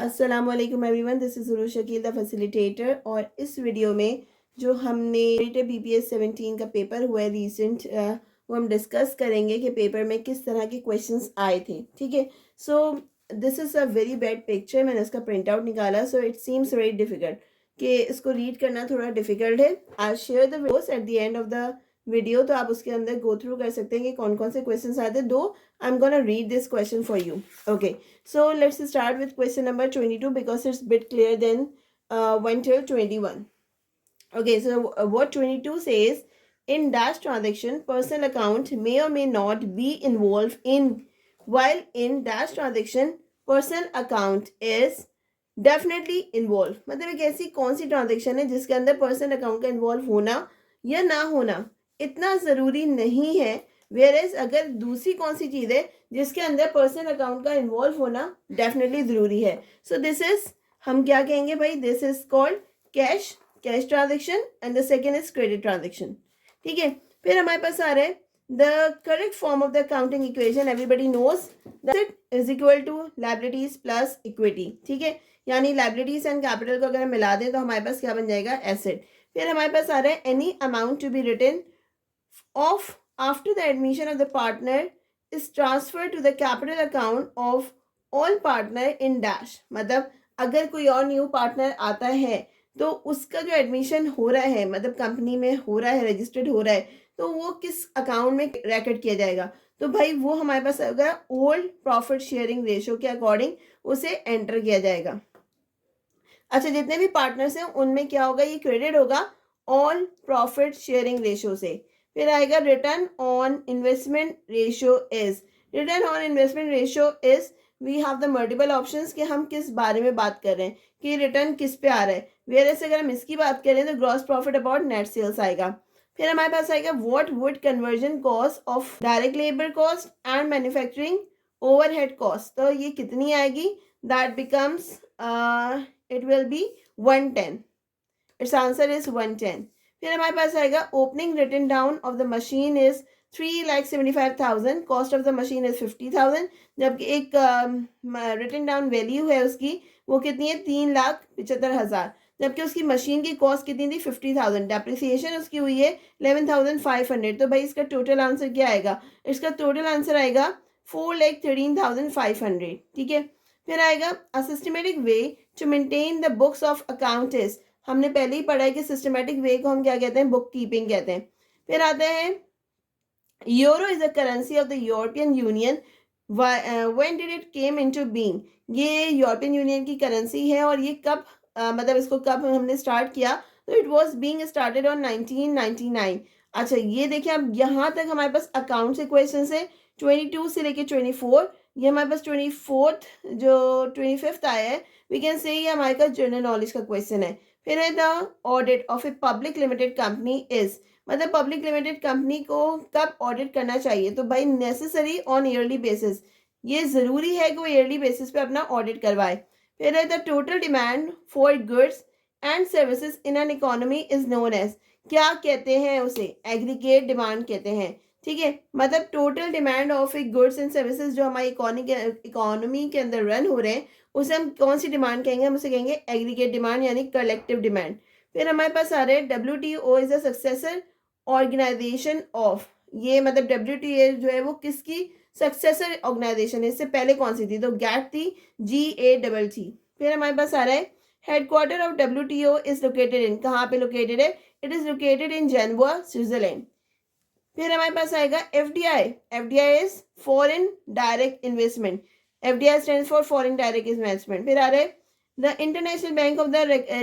अस्सलामुअलैकुम everyone, this is Urush Shakeel the facilitator. और इस वीडियो में जो हमने BPS 17 का पेपर हुआ है रीसेंट, वो हम डिस्कस करेंगे कि पेपर में किस तरह के क्वेश्चंस आए थे। ठीक है, so this is a very bad picture. मैंने उसका प्रिंट आउट निकाला, so it seems very difficult कि इसको रीड करना थोड़ा डिफिकल्ट है। I share the videos at the end of the video, तो आप उसके अंदर गो थ्रू कर सकते हैं कि कौन कौन से क्वेश्चंस आए थे। दो आई am gonna read this question for you. Okay, so let's start with question number 22 because it's bit clear than 1 till 21. Okay, so what 22 says, in dash transaction, personal account may or may not be involved in, while in dash transaction, personal account is definitely involved. मतलब एक ऐसी कौन सी transaction है जिसके अंदर personal account का involve होना या ना होना इतना ज़रूरी नहीं है, वेयरएज अगर दूसरी कौन सी चीज़ है जिसके अंदर पर्सनल अकाउंट का इन्वॉल्व होना डेफिनेटली ज़रूरी है। सो दिस इज, हम क्या कहेंगे भाई, this is called cash transaction and the second is credit transaction. ठीक है, फिर हमारे पास आ रहा है the correct form of the accounting equation everybody knows that is equal to liabilities plus equity. ठीक है, यानी लायबिलिटीज एंड कैपिटल को अगर हम मिला दें तो हमारे पास क्या बन जाएगा, एसेट। फिर हमारे पास आ रहा है any amount to be written off after the admission of the partner is transfer to the capital account of all partner in dash. मतलब अगर कोई और न्यू पार्टनर आता है तो उसका जो एडमिशन हो रहा है, मतलब कंपनी में हो रहा है, रजिस्टर्ड हो रहा है, तो वो किस अकाउंट में रैकेट किया जाएगा, तो भाई वो हमारे पास होगा ओल्ड प्रॉफिट शेयरिंग रेशियो के अकॉर्डिंग उसे एंटर किया जाएगा। अच्छा, जितने भी पार्टनर्स हैं उनमें क्या होगा, ये क्रेडिट होगा ऑन प्रॉफिट शेयरिंग रेशियो से। फिर आएगा return on investment ratio is, return on investment ratio is, we have the multiple options कि हम किस बारे में बात कर रहे हैं कि रिटर्न किस पे आ रहा है। वेयर अगर हम इसकी बात करें तो gross profit about net sales आएगा। फिर हमारे पास आएगा what would conversion cost of direct labour cost and manufacturing overhead cost, तो ये कितनी आएगी, that becomes it will be 110. Its answer is 110. फिर हमारे पास आएगा opening written down of the machine is 3,75,000, cost of the machine is 50,000, जबकि एक रिटन डाउन वैल्यू है उसकी वो कितनी है, 3,75,000, जबकि उसकी मशीन की कॉस्ट कितनी थी, 50,000, डेप्रिसिएशन उसकी हुई है 11,500। तो भाई इसका टोटल आंसर क्या आएगा, इसका टोटल आंसर आएगा 4,13,500। ठीक है, फिर आएगा a systematic way to maintain the books of account is, हमने पहले ही पढ़ा है कि सिस्टमेटिक वे को हम क्या कहते हैं, बुक कीपिंग कहते हैं। फिर आता है euro is a currency of the European union, when did it came into being, ये यूरोपियन यूनियन की करेंसी है और ये कब मतलब इसको कब हमने स्टार्ट किया, तो it was being started on 1999। अच्छा, ये देखिए अब यहाँ तक हमारे पास अकाउंट से क्वेश्चन है 22 से लेके 24, ये हमारे पास 24th जो 25th आया है, वी कैन से ये हमारे पास जनरल नॉलेज का क्वेश्चन है। फिर है the audit of a public limited company is, मतलब पब्लिक लिमिटेड कंपनी को कब ऑडिट करना चाहिए, तो भाई नेसेसरी ऑन ईयरली बेसिस, ये ज़रूरी है कि वो ईयरली बेसिस पे अपना ऑडिट करवाए। फिर है the total demand for goods and services in an economy is known as, क्या कहते हैं उसे, एग्रीगेट डिमांड कहते हैं। ठीक है, मतलब total demand of A goods and services जो हमारी इकोनॉमी के अंदर रन हो रहे हैं उसे हम कौन सी डिमांड कहेंगे, हम उसे कहेंगे एग्रीगेट डिमांड यानी कलेक्टिव डिमांड। फिर हमारे पास आ रहे हैं WTO is a successor organisation of, ये मतलब WTO जो है वो किसकी सक्सेसर ऑर्गेनाइजेशन है, इससे पहले कौन सी थी, तो गैट थी, GATT। फिर हमारे पास आ रहा है headquarter of WTO is located in, कहाँ पे लोकेटेड है, it is located in Geneva, Switzerland. फिर हमारे पास आएगा FDI is foreign direct investment, FDI stands for foreign direct investment. फिर आ रहे the international bank of the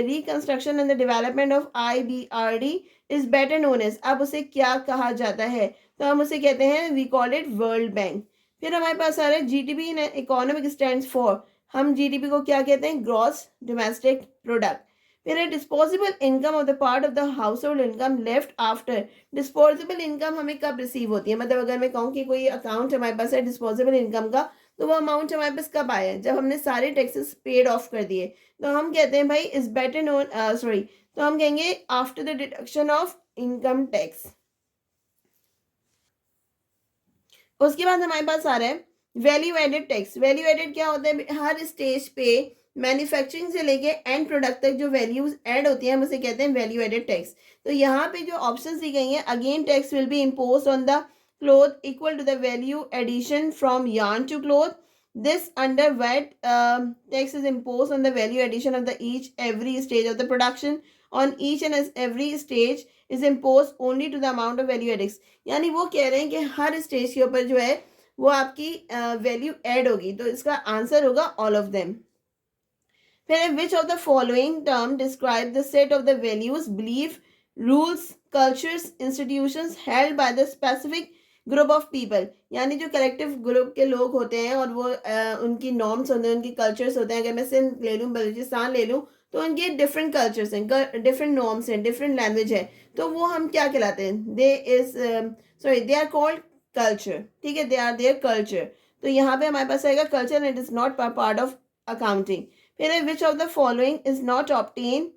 reconstruction and the development of IBRD is better known as, अब उसे क्या कहा जाता है, तो हम उसे कहते हैं, we call it world bank. फिर हमारे पास आ रहा है GDP in economic stands for, हम GDP को क्या कहते हैं, ग्रॉस डोमेस्टिक प्रोडक्ट। फिर है disposable income of the part of the house hold income left after, disposable income हमें कब रिसीव होती है, मतलब अगर मैं कहूँ कि कोई अकाउंट हमारे पास है डिस्पोजेबल इनकम का, तो वो अमाउंट हमारे पास कब आया है, जब हमने सारे टैक्सेस पेड ऑफ कर दिए, तो हम कहते हैं भाई इज बेटर नोन, सॉरी, तो हम कहेंगे after the deduction of income tax. उसके बाद हमारे पास आ रहा है value added tax. Value added क्या होता है, हर स्टेज पे मैन्युफैक्चरिंग से लेके एंड प्रोडक्ट तक जो वैल्यूज ऐड होती हैं हम उसे कहते हैं वैल्यू एडेड टैक्स। तो यहाँ पे जो ऑप्शंस दी गई हैं, again tax will be impose on the cloth equal to the value addition from yarn to cloth. This under VAT tax is imposed on the value addition of the each every stage of the production. On each and every stage is imposed only to the amount of value added. यानी वो कह रहे हैं कि हर stage के ऊपर जो है वो आपकी वैल्यू ऐड होगी, तो इसका आंसर होगा ऑल ऑफ देम. फिर which of the following term describe the set of the values, belief, rules, cultures, institutions held by the specific group of people. यानी जो कलेक्टिव ग्रुप के लोग होते हैं और वो उनकी नॉर्म्स होते हैं, उनकी कल्चर्स होते हैं. अगर मैं सिंध ले लूँ, बलूचिस्तान ले लूँ, तो उनके डिफरेंट कल्चर्स हैं, डिफरेंट नॉर्म्स हैं, डिफरेंट लैंग्वेज है. तो वो हम क्या कहलाते हैं? They are called culture. ठीक है, दे आर देयर कल्चर. तो यहाँ पे हमारे पास आएगा culture and it is not part of accounting. फिर which of the following is not obtain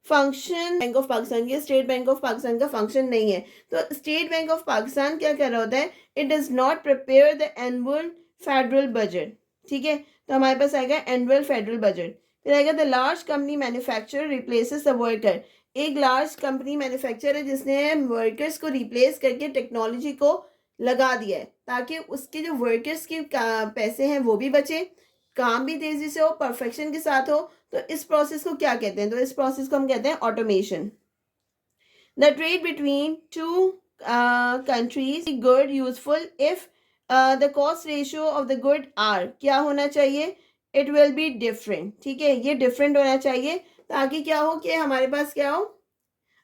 function bank of Pakistan. ये स्टेट बैंक ऑफ पाकिस्तान का फंक्शन नहीं है. तो स्टेट बैंक ऑफ पाकिस्तान क्या कर रहा होता है? It does not prepare the annual federal budget. ठीक है, तो हमारे पास आएगा एनुअल फेडरल बजट. फिर आएगा the large company manufacturer replaces the worker. एक लार्ज कंपनी मैन्युफैक्चरर है जिसने वर्कर्स को रिप्लेस करके टेक्नोलॉजी को लगा दिया है ताकि उसके जो वर्कर्स के पैसे हैं वो भी बचे, काम भी तेजी से हो, परफेक्शन के साथ हो. तो इस प्रोसेस को क्या कहते हैं? तो इस प्रोसेस को हम कहते हैं automation. The trade between two countries good useful if the cost ratio of the good are क्या होना चाहिए? It will be different. ठीक है, ये डिफरेंट होना चाहिए ताकि क्या हो कि हमारे पास क्या हो,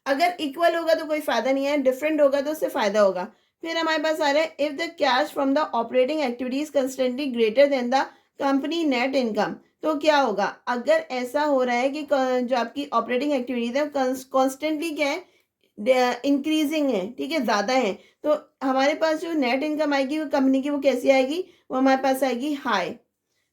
अगर इक्वल होगा तो कोई फायदा नहीं है, डिफरेंट होगा तो उससे फायदा होगा. फिर हमारे पास आ रहा है if the cash from the operating activities constantly greater than the company net income. तो क्या होगा अगर ऐसा हो रहा है कि जो आपकी ऑपरेटिंग एक्टिविटीज है कॉन्स्टेंटली क्या है, इंक्रीजिंग है. ठीक है, ज़्यादा है. तो हमारे पास जो नेट इनकम आएगी वो कंपनी की वो कैसी आएगी? वो हमारे पास आएगी हाई.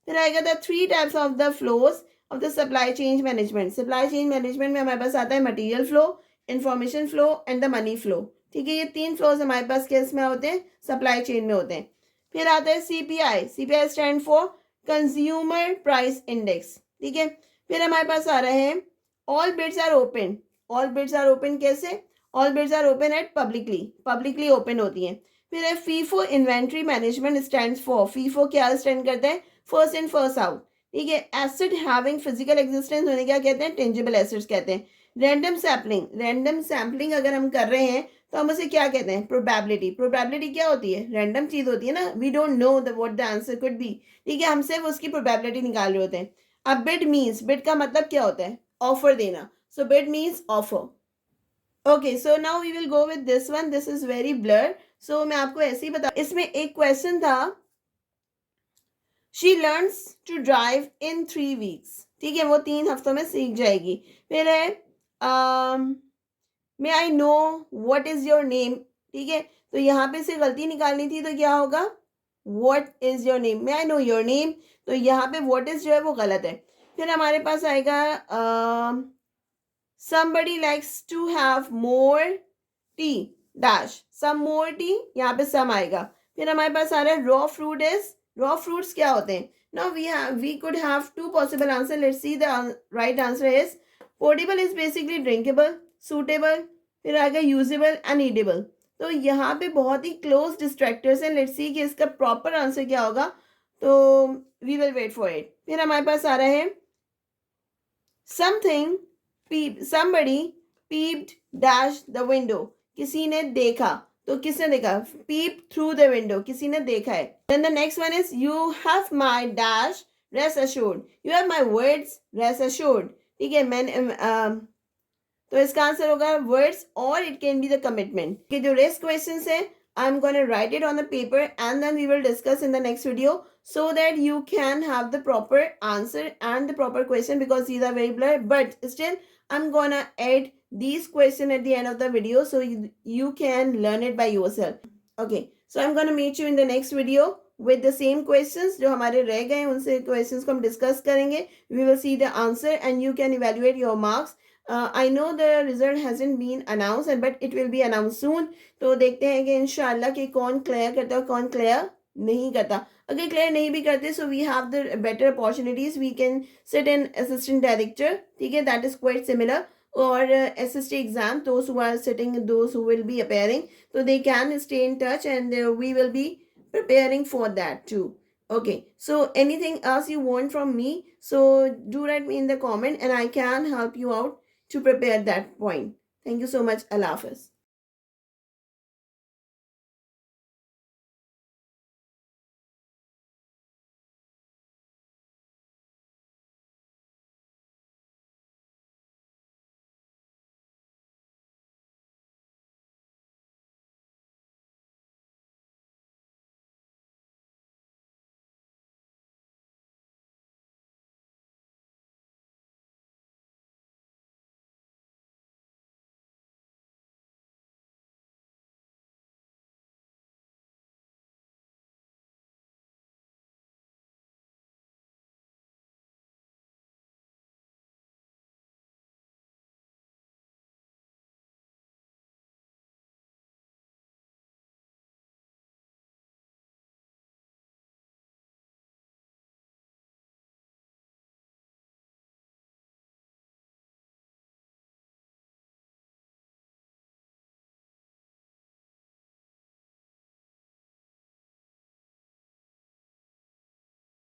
फिर आएगा the 3 types of the flows of the supply chain management. Supply chain management में हमारे पास आता है material flow, information flow and the money flow. ठीक है, ये 3 फ्लोज हमारे पास किस में होते हैं? सप्लाई चेन में होते हैं. फिर आता है CPI. CPI stand for consumer price index. ठीक है, फिर हमारे पास आ रहे हैं all bids are open. All bids are open कैसे? All bids are open at publicly open होती हैं. फिर है FIFO inventory management stands for. FIFO क्या स्टैंड करता है? First in first out. ठीक है, एसेट हैविंग फिजिकल एग्जिस्टेंस होने क्या कहते हैं? टेंजिबल एसेट्स कहते हैं. Random sampling. रैंडम सैम्पलिंग अगर हम कर रहे हैं तो हम उसे क्या कहते हैं? प्रोबेबिलिटी. प्रोबेबिलिटी क्या होती है? रैंडम चीज होती है ना, we don't know what the answer could be. ठीक है, हम सिर्फ उसकी प्रोबेबिलिटी निकाल रहे होते हैं. अब बिड मीन्स, बिड का मतलब क्या होता है? ऑफर देना. So bid means offer. Okay, so now we will go with this one. This is very blur, so मैं आपको ऐसे ही बता. इसमें एक क्वेश्चन था, she learns to drive in 3 weeks. ठीक है, वो 3 हफ्तों में सीख जाएगी. फिर है may I know what is your name. ठीक है, तो यहाँ पे से गलती निकालनी थी, तो क्या होगा? What is your name. May I know your name. तो यहाँ पे व्हाट इज जो है वो गलत है. फिर हमारे पास आएगा somebody likes to have more tea dash. some more tea, यहाँ पे some आएगा. फिर हमारे पास आ रहा है raw fruit is. raw fruits क्या होते हैं? now we could have 2 possible answer. let's see the right answer is potable is basically drinkable, suitable, फिर आएगा यूजेबल एंड ईडेबल. तो यहाँ पे बहुत ही क्लोज डिस्ट्रैक्टर्स हैं. लेट्स सी कि इसका प्रॉपर आंसर क्या होगा. तो we will wait for it. फिर हमारे पास आ रहा है something somebody peeped dash the window. किसी ने देखा. तो किसने देखा? peep through the window, किसी ने देखा है. then the next one is you have my dash rest assured. you have my words rest assured. ठीक है, मैंने तो इसका आंसर होगा वर्ड्स और it can be the commitment. कि जो रेस्ट क्वेश्चंस है I am gonna write it on the paper and then we will discuss in the next video so that you can have the proper answer and the proper question because these are very blurred, but still I'm gonna add these questions at the end of the video so you can learn it by yourself. Okay, so I'm gonna meet you in the next video with the same questions. जो हमारे रह गए उनसे questions को हम discuss करेंगे. We will see the answer and you can evaluate your marks. I know the result hasn't been announced but it will be announced soon. तो देखते हैं कि इंशाल्लाह कि कौन क्लियर करता है और कौन क्लियर नहीं करता, अगर क्लियर नहीं भी करते, so we have the better opportunities, we can sit in assistant director, ठीक है, that is quite similar, or SST exam, those who are sitting, those who will be appearing, so they can stay in touch, and we will be preparing for that too. Okay, so anything else you want from me, so do write me in the comment and I can help you out to prepare that point. Thank you so much. Allah Hafiz.